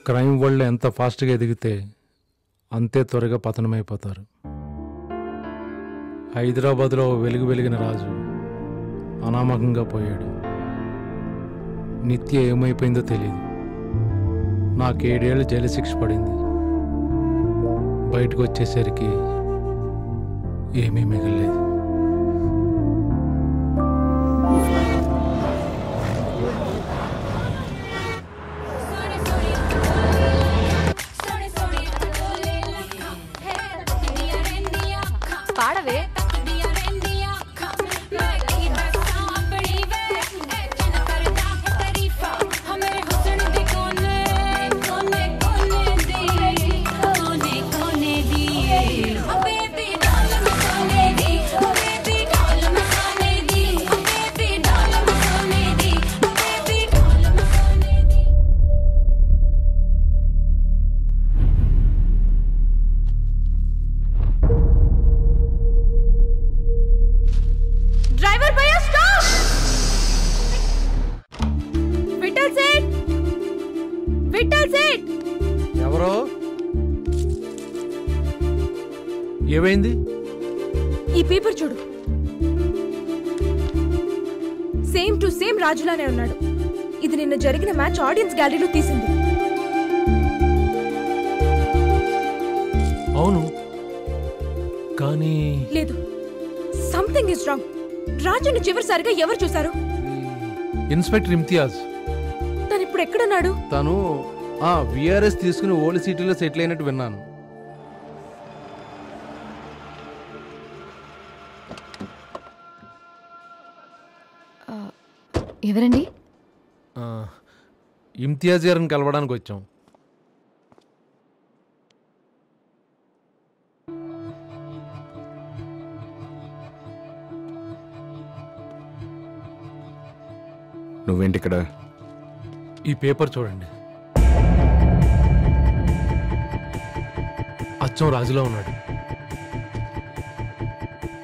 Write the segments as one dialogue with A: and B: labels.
A: Crime world ఎంత ఫాస్ట్గా ఎదిగితే అంతే త్వరగా పతనమైపోతారు. హైదరాబాద్లో వెలిగిన రాజు అనామకంగా పోయాడు. నిత్య ఏమైపోయిందో తెలియదు. నాకు 7 ఏళ్ళు జైలు శిక్ష పడింది. బయటకు వచ్చేసరికి ఏమీ మిగలలేదు.
B: పాడవే.
A: ఎవరో? ఏమైంది?
C: ఈ పేపర్ చూడు. సేమ్ టు సేమ్ రాజులానే ఉన్నాడు. ఇది నిన్న జరిగిన మ్యాచ్ ఆడియన్స్ గ్యాలరీలో తీసింది.
A: అవును, కానీ
C: లేదు, సంథింగ్ ఇస్ రాంగ్. రాజుని చివరిసారిగా ఎవరు చూశారు?
A: ఇన్స్పెక్టర్ ఇమ్తియాజ్.
C: తను ఇప్పుడు ఎక్కడున్నాడు?
A: తను విఆర్ఎస్ తీసుకుని ఓల్డ్ సిటీలో సెటిల్ అయినట్టు విన్నాను.
B: ఎవరండి?
A: ఇమ్తియాజ్ గారిని కలవడానికి వచ్చాం.
D: నువ్వేంటి ఇక్కడ?
A: ఈ పేపర్ చూడండి. అచ్చం రాజులో ఉన్నాడు.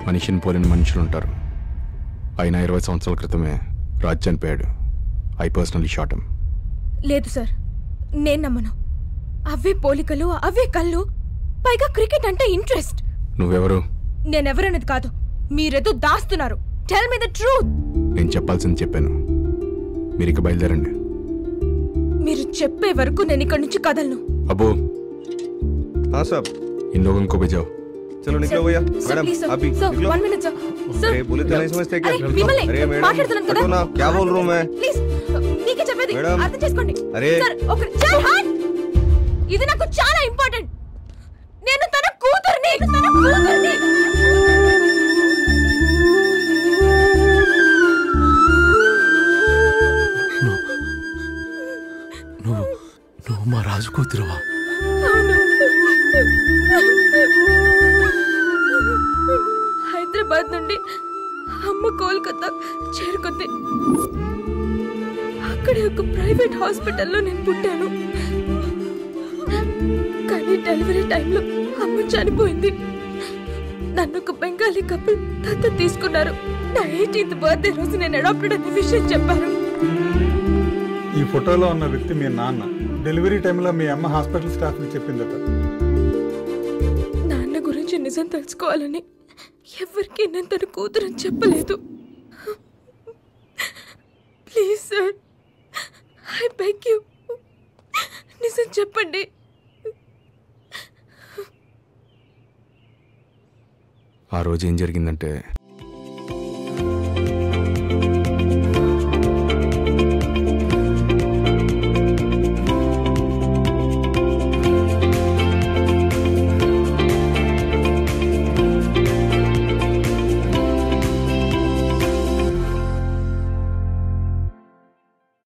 D: మనిషిని పోలిన మనుషులు ఉంటారు. అయినా 20 సంవత్సరాల క్రితమే రాజ్ చనిపోయాడు. I personally shot him.
C: లేదు సార్, నేను నమ్మను. అవే పోలికలు, అవే కళ్ళు, పైగా క్రికెట్ అంటే ఇంట్రెస్ట్.
D: నువ్వెవరు?
C: నేనెవరనేది కాదు, మీరేదో దాస్తున్నారు. Tell me the truth.
D: నేను చెప్పాల్సింది చెప్పాను. మీరు ఇక బయలుదేరండి.
C: మీరు చెప్పే వరకు నేను ఇక్కడి నుంచి కదలను.
D: అబ్బో.
E: हाँ साहब,
D: इन लोगों को भेजाओ.
E: चलो निकलो भैया. मैडम अभी निकलो.
C: 1 मिनट सर. सर
E: बोले तो नहीं समझते क्या?
C: अरे मैडम
E: हटो ना, क्या बोल रहा हूँ मैं?
C: ప్లీజ్ నీకే చెప్పేది అర్థం చేసుకోండి.
E: అరే
C: సర్ ఒక చల్ హాట్. ఇది నాకు చాలా ఇంపార్టెంట్. నేను తన కూతుర్ని.
A: నువ్వు మా రాజు కూతురువా?
C: హైదరాబాద్ నుండి అమ్మ కోల్కతా చేరుకుంది. అక్కడే ఒక ప్రైవేట్ హాస్పిటల్లో నేను పుట్టాను. కానీ డెలివరీ టైంలో అమ్మ చనిపోయింది. నన్ను ఒక బెంగాలీ కపుల్ దత్తత తీసుకున్నారు. నా 18th బర్త్డే రోజు నేను అడాప్టెడ్ అనే విషయం చెప్పారు.
F: ఈ ఫోటోలో ఉన్న వ్యక్తి మీ నాన్న. డెలివరీ టైంలో మీ అమ్మ హాస్పిటల్ స్టాఫ్కి చెప్పిందట.
C: నాన్న గురించి నిజం తెలుసుకోవాలని ఎవరికి నేను తన కూతురని చెప్పలేదు. Please sir, I beg you, నిజం చెప్పండి.
D: ఆ రోజు ఏం జరిగిందంటే